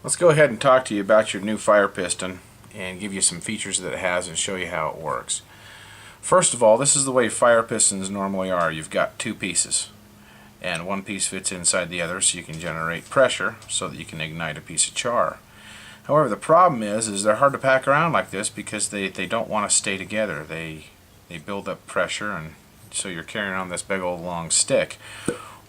Let's go ahead and talk to you about your new fire piston and give you some features that it has and show you how it works. First of all, this is the way fire pistons normally are. You've got two pieces and one piece fits inside the other so you can generate pressure so that you can ignite a piece of char. However, the problem is they're hard to pack around like this because they don't want to stay together. They build up pressure, and so you're carrying on this big old long stick.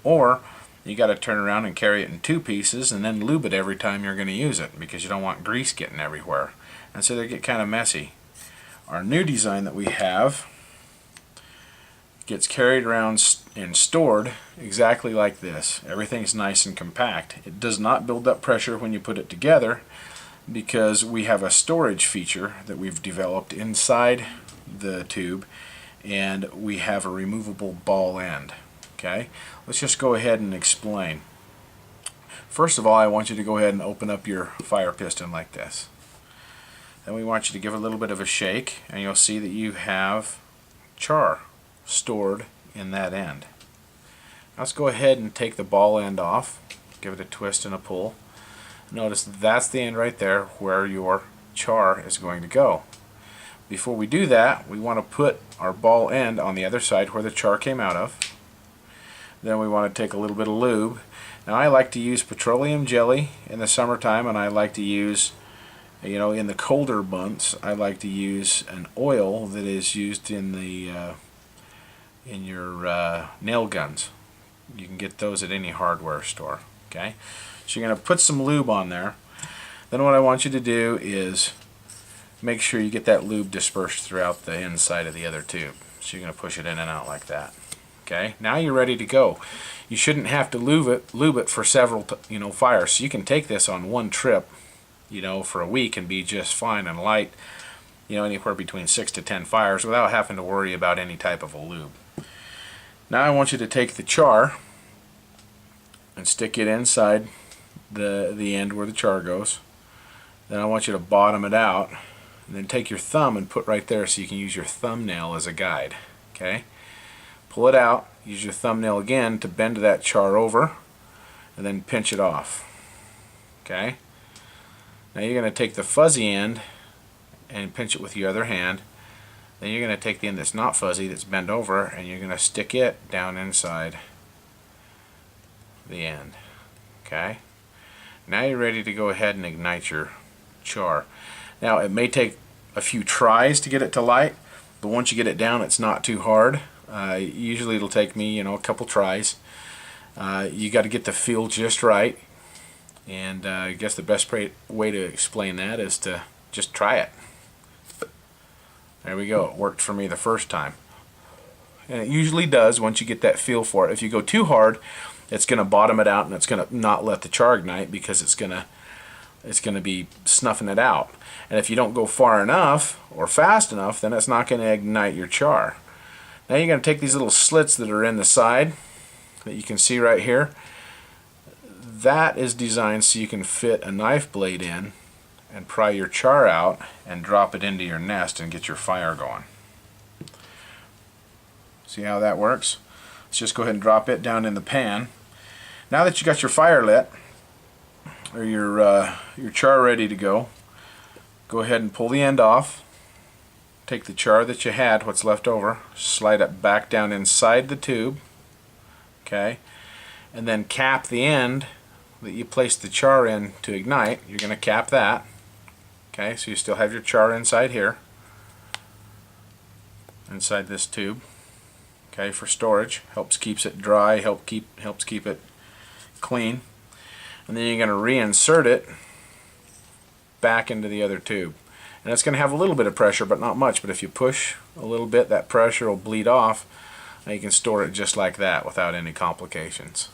Or you got to turn around and carry it in two pieces and then lube it every time you're going to use it because you don't want grease getting everywhere. And so they get kind of messy. Our new design that we have gets carried around and stored exactly like this. Everything's nice and compact. It does not build up pressure when you put it together because we have a storage feature that we've developed inside the tube, and we have a removable ball end. Okay, let's just go ahead and explain. First of all, I want you to go ahead and open up your fire piston like this. Then we want you to give it a little bit of a shake, and you'll see that you have char stored in that end. Let's go ahead and take the ball end off, give it a twist and a pull. Notice that's the end right there where your char is going to go. Before we do that, we want to put our ball end on the other side where the char came out of. Then we want to take a little bit of lube. Now I like to use petroleum jelly in the summertime, and I like to use, in the colder months, I like to use an oil that is used in the in your nail guns. You can get those at any hardware store. Okay, so you're going to put some lube on there. Then what I want you to do is make sure you get that lube dispersed throughout the inside of the other tube. So you're going to push it in and out like that. Okay, now you're ready to go. You shouldn't have to lube it for several fires. So you can take this on one trip, for a week and be just fine and light, anywhere between 6 to 10 fires without having to worry about any type of a lube. Now I want you to take the char and stick it inside the end where the char goes. Then I want you to bottom it out, and then take your thumb and put right there so you can use your thumbnail as a guide. Okay? Pull it out, use your thumbnail again to bend that char over, and then pinch it off. Okay? Now you're going to take the fuzzy end and pinch it with your other hand. Then you're going to take the end that's not fuzzy, that's bent over, and you're going to stick it down inside the end. Okay? Now you're ready to go ahead and ignite your char. Now it may take a few tries to get it to light, but once you get it down, it's not too hard. Usually it'll take me, a couple tries. You got to get the feel just right, and I guess the best way to explain that is to just try it. There we go. It worked for me the first time, and it usually does once you get that feel for it. If you go too hard, it's going to bottom it out, and it's going to not let the char ignite because it's going to be snuffing it out. And if you don't go far enough or fast enough, then it's not going to ignite your char. Now you're going to take these little slits that are in the side that you can see right here. That is designed so you can fit a knife blade in and pry your char out and drop it into your nest and get your fire going. See how that works? Let's just go ahead and drop it down in the pan. Now that you got your fire lit, or your char ready to go, go ahead and pull the end off. Take the char that you had, what's left over, slide it back down inside the tube, okay, and then cap the end that you placed the char in to ignite. You're going to cap that, okay, so you still have your char inside here, inside this tube, okay, for storage. Keeps it dry, helps keep it clean. And then you're going to reinsert it back into the other tube. And it's going to have a little bit of pressure, but not much. But if you push a little bit, that pressure will bleed off, and you can store it just like that without any complications.